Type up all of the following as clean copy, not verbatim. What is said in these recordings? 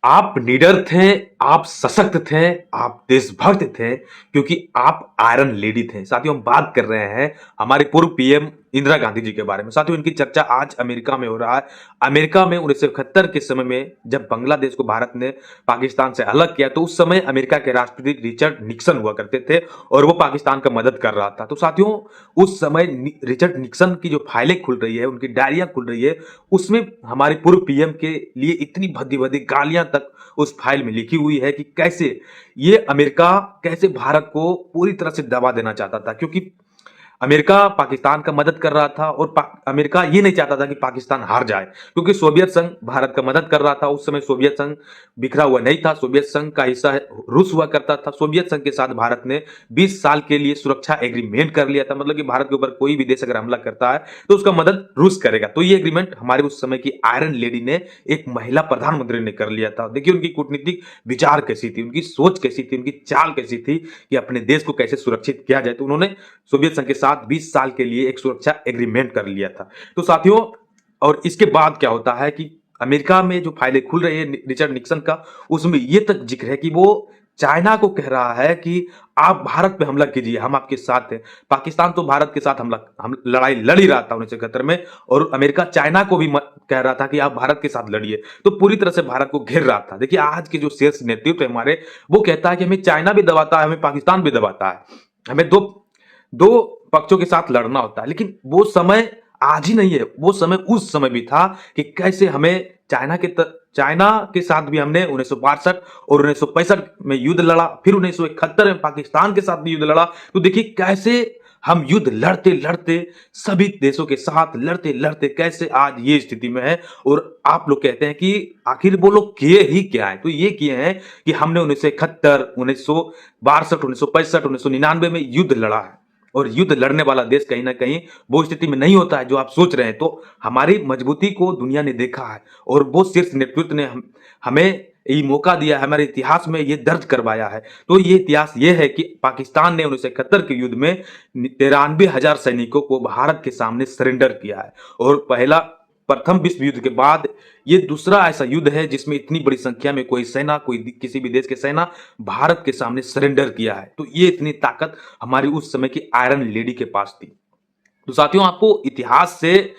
आप निडर थे, आप सशक्त थे, आप देशभक्त थे क्योंकि आप आयरन लेडी थे। साथियों, हम बात कर रहे हैं हमारे पूर्व पीएम इंदिरा गांधी जी के बारे में। साथियों, इनकी चर्चा आज अमेरिका में हो रहा है। अमेरिका में 1971 के समय में जब बांग्लादेश को भारत ने पाकिस्तान से अलग किया, तो उस समय अमेरिका के राष्ट्रपति रिचर्ड निक्सन हुआ करते थे और वो पाकिस्तान का मदद कर रहा था। तो साथियों, उस समय रिचर्ड निक्सन की जो फाइलें खुल रही है, उनकी डायरियां खुल रही है, उसमें हमारे पूर्व पीएम के लिए इतनी भद्दी-भद्दी गालियां तक उस फाइल में लिखी हुई है कि कैसे ये अमेरिका कैसे भारत को पूरी तरह से दबा देना चाहता था, क्योंकि अमेरिका पाकिस्तान का मदद कर रहा था और अमेरिका ये नहीं चाहता था कि पाकिस्तान हार जाए, क्योंकि सोवियत संघ भारत का मदद कर रहा था। उस समय सोवियत संघ बिखरा हुआ नहीं था, सोवियत संघ का हिस्सा रूस हुआ करता था। सोवियत संघ के साथ भारत ने 20 साल के लिए सुरक्षा एग्रीमेंट कर लिया था, मतलब कि भारत के ऊपर कोई भी देश अगर हमला करता है तो उसका मदद रूस करेगा। तो ये एग्रीमेंट हमारे उस समय की आयरन लेडी ने, एक महिला प्रधानमंत्री ने कर लिया था। देखिए उनकी कूटनीतिक विचार कैसी थी, उनकी सोच कैसी थी, उनकी चाल कैसी थी कि अपने देश को कैसे सुरक्षित किया जाए। तो उन्होंने सोवियत संघ के साथ 20 साल के लिए एक सुरक्षा एग्रीमेंट कर लिया था। तो साथियों, और इसके बाद क्या होता है कि अमेरिका में जो फाइलें खुल रही है रिचर्ड निक्सन का, उसमें ये तक जिक्र है कि वो चाइना को कह रहा है कि आप भारत पे हमला कीजिए, हम आपके साथ हैं। पाकिस्तान तो भारत के साथ हम लड़ाई लड़ ही रहा था 1971 में, और अमेरिका चाइना को भी कह रहा था कि आप भारत के साथ लड़िए। तो पूरी तरह से भारत को घेर रहा था। देखिए आज के जो शीर्ष नेतृत्व है हमारे, वो कहता है कि हमें चाइना भी दबाता है, हमें पाकिस्तान भी दबाता है, हमें दो दो पक्षों के साथ लड़ना होता है। लेकिन वो समय आज ही नहीं है, वो समय उस समय भी था कि कैसे हमें चाइना के साथ भी हमने 1962 और 1965 में युद्ध लड़ा, फिर 1971 में पाकिस्तान के साथ भी युद्ध लड़ा। तो देखिए कैसे हम युद्ध लड़ते लड़ते, सभी देशों के साथ लड़ते लड़ते कैसे आज ये स्थिति में है। और आप लोग कहते हैं कि आखिर वो लोग किए ही क्या है, तो ये किए हैं कि हमने 1971, 1962, 1965, 1999 में युद्ध लड़ा है। और युद्ध लड़ने वाला देश कहीं ना कहीं वो स्थिति में नहीं होता है जो आप सोच रहे हैं। तो हमारी मजबूती को दुनिया ने देखा है, और वो शीर्ष नेतृत्व ने हमें ये मौका दिया है, हमारे इतिहास में ये दर्ज करवाया है। तो ये इतिहास ये है कि पाकिस्तान ने 1971 के युद्ध में 93,000 सैनिकों को भारत के सामने सरेंडर किया है। और प्रथम विश्व युद्ध के बाद ये दूसरा ऐसा युद्ध है जिसमें इतनी बड़ी संख्या में कोई सेना, किसी भी देश की सेना भारत के सामने सरेंडर किया है। तो ये इतनी ताकत हमारी उस समय की आयरन लेडी के पास थी। तो साथियों, आपको इतिहास से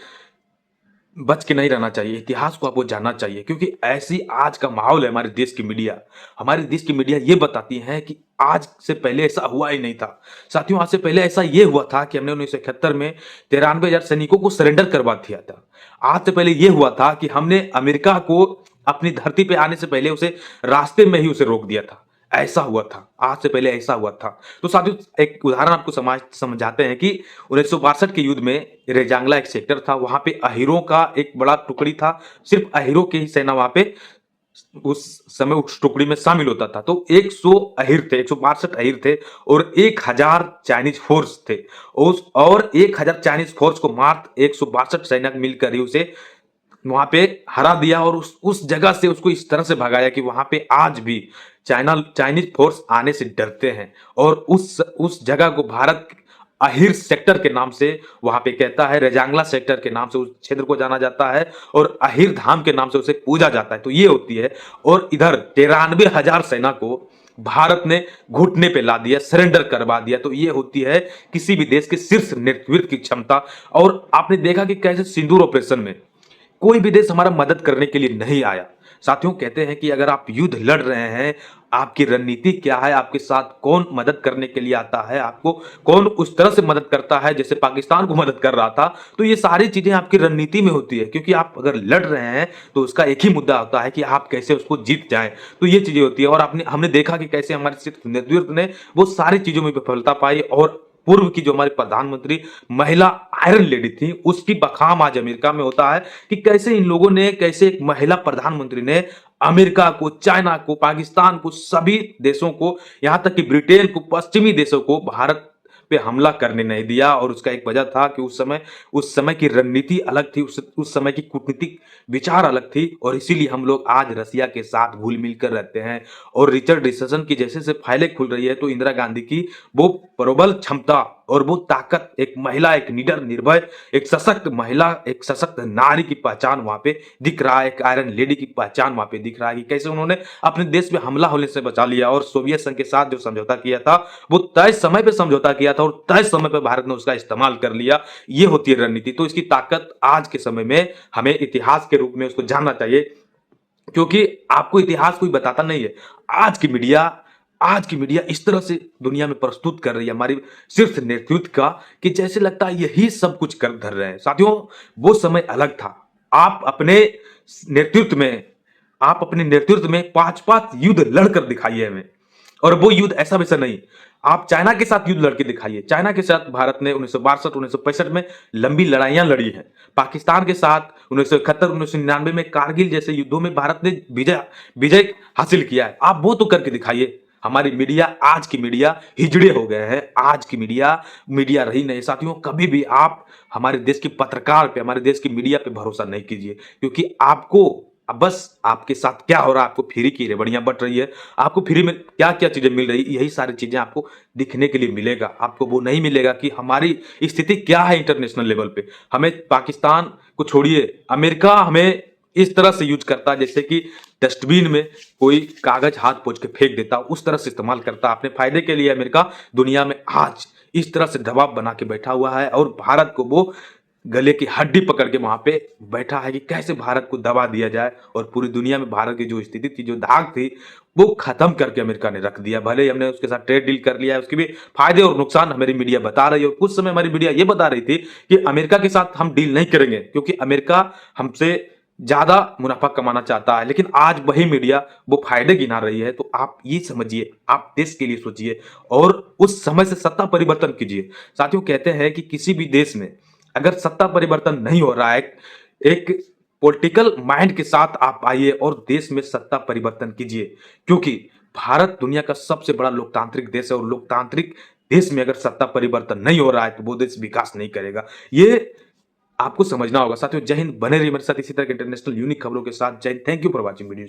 बच के नहीं रहना चाहिए, इतिहास को आपको जानना चाहिए, क्योंकि ऐसी आज का माहौल है हमारे देश की मीडिया ये बताती है कि आज से पहले ऐसा हुआ ही नहीं था। साथियों, आज से पहले ऐसा ये हुआ था कि हमने 1971 में 93,000 सैनिकों को सरेंडर करवा दिया था। आज से पहले ये हुआ था कि हमने अमेरिका को अपनी धरती पे आने से पहले उसे रास्ते में ही उसे रोक दिया था। ऐसा हुआ था, आज से पहले ऐसा हुआ था। तो साथियों, एक उदाहरण आपको समझाते हैं कि 1962 के युद्ध में रेजांगला एक सेक्टर था, वहां पे अहीरों का एक बड़ा टुकड़ी था। सिर्फ अहीरों की ही सेना वहां पे उस समय उस टुकड़ी में शामिल होता था। तो 100 अहीर थे, 162 अहीर थे, और 1000 चाइनीज फोर्स थे। और 1000 चाइनीज फोर्स को मात्र 162 सैनिक मिलकर ही उसे वहां पे हरा दिया, और उस जगह से उसको इस तरह से भगाया कि वहां पे आज भी चाइनीज फोर्स आने से डरते हैं। और उस जगह को भारत अहिर सेक्टर के नाम से वहां पे कहता है, रेजांगला सेक्टर के नाम से उस क्षेत्र को जाना जाता है, और अहिर धाम के नाम से उसे पूजा जाता है। तो ये होती है। और इधर 93,000 सेना को भारत ने घुटने पे ला दिया, सरेंडर करवा दिया। तो ये होती है किसी भी देश के शीर्ष नेतृत्व की क्षमता। और आपने देखा कि कैसे सिंदूर ऑपरेशन में कोई भी देश हमारा मदद करने के लिए नहीं आया। साथियों, कहते हैं कि अगर आप युद्ध लड़ रहे हैं, आपकी रणनीति क्या है, आपके साथ कौन मदद करने के लिए आता है, आपको कौन उस तरह से मदद करता है जैसे पाकिस्तान को मदद कर रहा था। तो ये सारी चीजें आपकी रणनीति में होती है, क्योंकि आप अगर लड़ रहे हैं तो उसका एक ही मुद्दा होता है कि आप कैसे उसको जीत जाएं। तो ये चीजें होती है। और हमने देखा कि कैसे हमारे नेतृत्व ने वो सारी चीजों में विफलता पाई, और पूर्व की जो हमारी प्रधानमंत्री महिला आयरन लेडी थी, उसकी बखान आज अमेरिका में होता है कि कैसे इन लोगों ने, कैसे एक महिला प्रधानमंत्री ने अमेरिका को, चाइना को, पाकिस्तान को, सभी देशों को, यहां तक कि ब्रिटेन को, पश्चिमी देशों को भारत पे हमला करने नहीं दिया। और उसका एक वजह था कि उस समय की रणनीति अलग थी, उस समय की कूटनीतिक विचार अलग थी, और इसीलिए हम लोग आज रसिया के साथ घुल मिल कर रहते हैं। और रिचर्ड निक्सन की जैसे से फाइलें खुल रही है, तो इंदिरा गांधी की वो प्रबल क्षमता और वो ताकत, एक महिला, एक निडर, निर्भय, एक सशक्त महिला, एक सशक्त नारी की पहचान वहाँ पे दिख रहा है, एक आयरन लेडी की पहचान वहाँ पे दिख रहा है कि कैसे उन्होंने अपने देश पे हमला होने से बचा लिया और सोवियत संघ के साथ जो समझौता किया था, वो तय समय पे समझौता किया था और तय समय पे भारत ने उसका इस्तेमाल कर लिया। ये होती है रणनीति। तो इसकी ताकत आज के समय में हमें इतिहास के रूप में उसको जानना चाहिए, क्योंकि आपको इतिहास कोई बताता नहीं है। आज की मीडिया आज की मीडिया इस तरह से दुनिया में प्रस्तुत कर रही है हमारी शीर्ष नेतृत्व का, कि जैसे लगता है यही सब कुछ कर धर रहे हैं। साथियों, वो समय अलग था। आप अपने नेतृत्व में आप अपने नेतृत्व में 5-5 युद्ध लड़कर दिखाइए हमें। और वो युद्ध ऐसा वैसा नहीं, आप चाइना के साथ युद्ध लड़के दिखाइए। चाइना के साथ भारत ने 1962 1965 में लंबी लड़ाइयां लड़ी हैं। पाकिस्तान के साथ 1971 1999 में कारगिल जैसे युद्धों में भारत ने विजय विजय हासिल किया है। आप वो तो करके दिखाइए। हमारी मीडिया, आज की मीडिया हिजड़े हो गए हैं। आज की मीडिया मीडिया रही नहीं। साथियों, कभी भी आप हमारे देश की पत्रकार पे, हमारे देश की मीडिया पे भरोसा नहीं कीजिए, क्योंकि आपको अब बस आपके साथ क्या हो रहा है, आपको फ्री की रेवड़ियां बट रही है, आपको फ्री में क्या क्या चीजें मिल रही है, यही सारी चीजें आपको दिखने के लिए मिलेगा। आपको वो नहीं मिलेगा कि हमारी स्थिति क्या है इंटरनेशनल लेवल पे। हमें पाकिस्तान को छोड़िए, अमेरिका हमें इस तरह से यूज करता है जैसे कि डस्टबिन में कोई कागज हाथ पोंछ के फेंक देता, उस तरह से इस्तेमाल करता अपने फायदे के लिए। अमेरिका दुनिया में आज इस तरह से दबाव बना के बैठा हुआ है और भारत को वो गले की हड्डी पकड़ के वहां पे बैठा है कि कैसे भारत को दबा दिया जाए और पूरी दुनिया में भारत की जो स्थिति थी, जो धाक थी, वो खत्म करके अमेरिका ने रख दिया। भले ही हमने उसके साथ ट्रेड डील कर लिया है, उसके भी फायदे और नुकसान हमारी मीडिया बता रही है। और कुछ समय हमारी मीडिया ये बता रही थी कि अमेरिका के साथ हम डील नहीं करेंगे क्योंकि अमेरिका हमसे ज्यादा मुनाफा कमाना चाहता है। लेकिन आज वही मीडिया वो फायदे गिना रही है। तो आप ये समझिए, आप देश के लिए सोचिए और उस समय से सत्ता परिवर्तन कीजिए। साथियों, कहते हैं कि किसी भी देश में अगर सत्ता परिवर्तन नहीं हो रहा है, एक पॉलिटिकल माइंड के साथ आप आइए और देश में सत्ता परिवर्तन कीजिए, क्योंकि भारत दुनिया का सबसे बड़ा लोकतांत्रिक देश है और लोकतांत्रिक देश में अगर सत्ता परिवर्तन नहीं हो रहा है तो वो देश विकास नहीं करेगा। ये आपको समझना होगा। साथियों, जय हिंद। बने रहिए मेरे साथ इसी तरह के इंटरनेशनल यूनिक खबरों के साथ। जय Hind. Thank you for watching video.